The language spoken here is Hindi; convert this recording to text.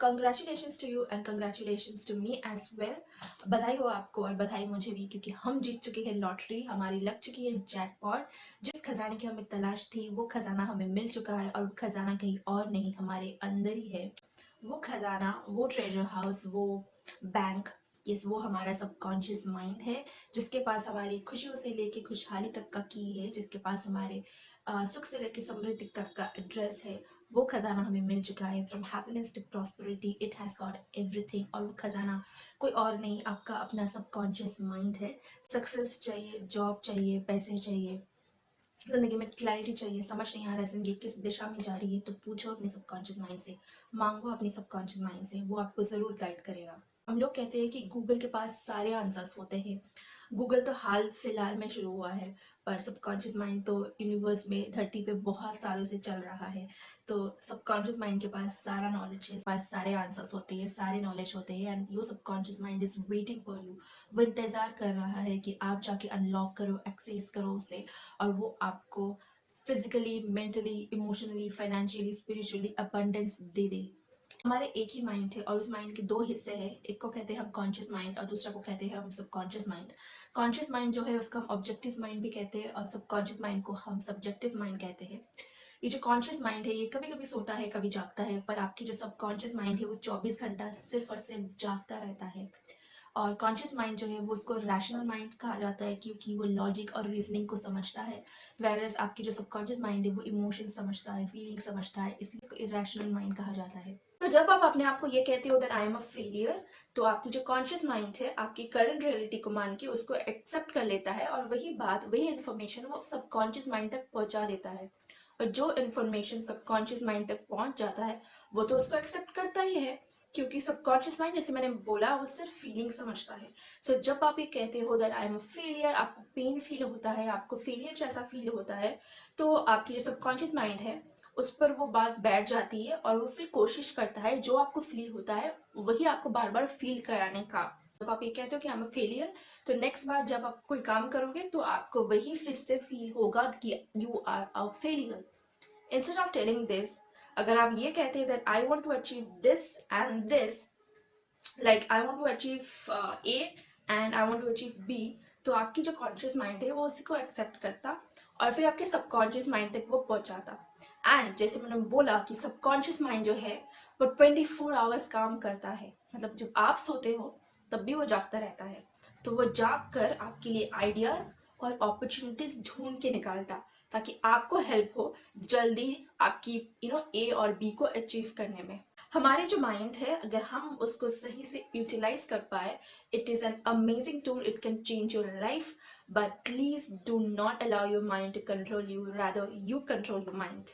Congratulations to you and congratulations to me as well. बधाई हो आपको और बधाई मुझे भी, क्योंकि हम जीत चुके हैं लॉटरी, हमारी लग चुकी है जैकपॉट। जिस खजाने की हमें तलाश थी वो खजाना हमें मिल चुका है, और वो खजाना कहीं और नहीं हमारे अंदर ही है। वो खजाना, वो ट्रेजर हाउस, वो बैंक, यस, वो हमारा सबकॉन्शियस माइंड है, जिसके पास हमारी खुशियों से लेके खुशहाली तक का की है, जिसके पास हमारे सुख से लेके समृद्धि तक का एड्रेस है। वो खजाना हमें मिल चुका है। From happiness to prosperity it has got everything. और वो खजाना कोई और नहीं, आपका अपना सबकॉन्शियस माइंड है। सक्सेस चाहिए, जॉब चाहिए, पैसे चाहिए, जिंदगी में क्लैरिटी चाहिए, समझ नहीं आ रहा है जिंदगी किस दिशा में जा रही है, तो पूछो अपने सबकॉन्शियस माइंड से, मांगो अपने सबकॉन्शियस माइंड से, वो आपको जरूर गाइड करेगा। हम लोग कहते हैं कि गूगल के पास सारे आंसर्स होते हैं। गूगल तो हाल फिलहाल में शुरू हुआ है, पर सबकॉन्शियस माइंड तो यूनिवर्स में, धरती पे बहुत सालों से चल रहा है। तो सबकॉन्शियस माइंड के पास सारा नॉलेज है, पास सारे आंसर्स होते हैं, सारे नॉलेज होते हैं, and your subconscious mind is waiting for you. वो इंतजार कर रहा है कि आप जाके अनलॉक करो, एक्सेस करो उसे, और वो आपको physically, mentally, emotionally, financially, spiritually abundance दे दे। हमारे एक ही माइंड है और उस माइंड के दो हिस्से हैं। एक को कहते हैं हम कॉन्शियस माइंड और दूसरा को कहते हैं हम सबकॉन्शियस माइंड। कॉन्शियस माइंड जो है उसको हम ऑब्जेक्टिव माइंड भी कहते हैं, और सबकॉन्शियस माइंड को हम सब्जेक्टिव माइंड कहते हैं। ये जो कॉन्शियस माइंड है ये कभी कभी सोता है, कभी जागता है, पर आपकी जो सबकॉन्शियस माइंड है वो 24 घंटा सिर्फ और सिर्फ जागता रहता है। और कॉन्शियस माइंड जो है वो उसको रैशनल माइंड कहा जाता है, क्योंकि वो लॉजिक और रीजनिंग को समझता है। वेरएज आपकी जो सबकॉन्शियस माइंड है वो इमोशन समझता है, फीलिंग समझता है, इसलिए इसको इरेशनल माइंड कहा जाता है। तो जब आप अपने आप को ये कहते हो that I am a failure, तो आपकी जो कॉन्शियस माइंड है आपकी करंट रियलिटी को मान के उसको एक्सेप्ट कर लेता है, और वही बात, वही इन्फॉर्मेशन वो सबकॉन्शियस माइंड तक पहुंचा देता है। और जो इन्फॉर्मेशन सबकॉन्शियस माइंड तक पहुंच जाता है वो तो उसको एक्सेप्ट करता ही है, क्योंकि सबकॉन्शियस माइंड, जैसे मैंने बोला, वो सिर्फ फीलिंग समझता है। सो जब आप ये कहते हो that I am a failure, आपको पेन फील होता है, आपको फेलियर जैसा फील होता है, तो आपकी जो सबकॉन्शियस माइंड है उस पर वो बात बैठ जाती है, और वो फिर कोशिश करता है जो आपको फील होता है वही आपको बार बार फील कराने का। जब आप ये कहते हो कि आई एम अ फेलियर, तो नेक्स्ट बार जब आप कोई काम करोगे तो आपको वही फिर से फील होगा कि you are a failure. Instead of telling this, अगर आप ये कहते हैं that I want to achieve this and this, like I want to achieve A and I want to achieve B, तो आपकी जो कॉन्शियस माइंड है वो उसी को एक्सेप्ट करता, और फिर आपके सबकॉन्शियस माइंड तक वो पहुंचाता। एंड जैसे मैंने बोला कि सबकॉन्शियस माइंड जो है वो 24 आवर्स काम करता है, मतलब जब आप सोते हो तब भी वो जागता रहता है। तो वो जाग कर आपके लिए आइडियाज और अपॉर्चुनिटीज ढूंढ के निकालता, ताकि आपको हेल्प हो जल्दी आपकी ए और बी को अचीव करने में। हमारे जो माइंड है अगर हम उसको सही से यूटिलाइज कर पाए, it is an amazing tool, it can change your life. But please do not allow your mind to control you, rather you control your mind.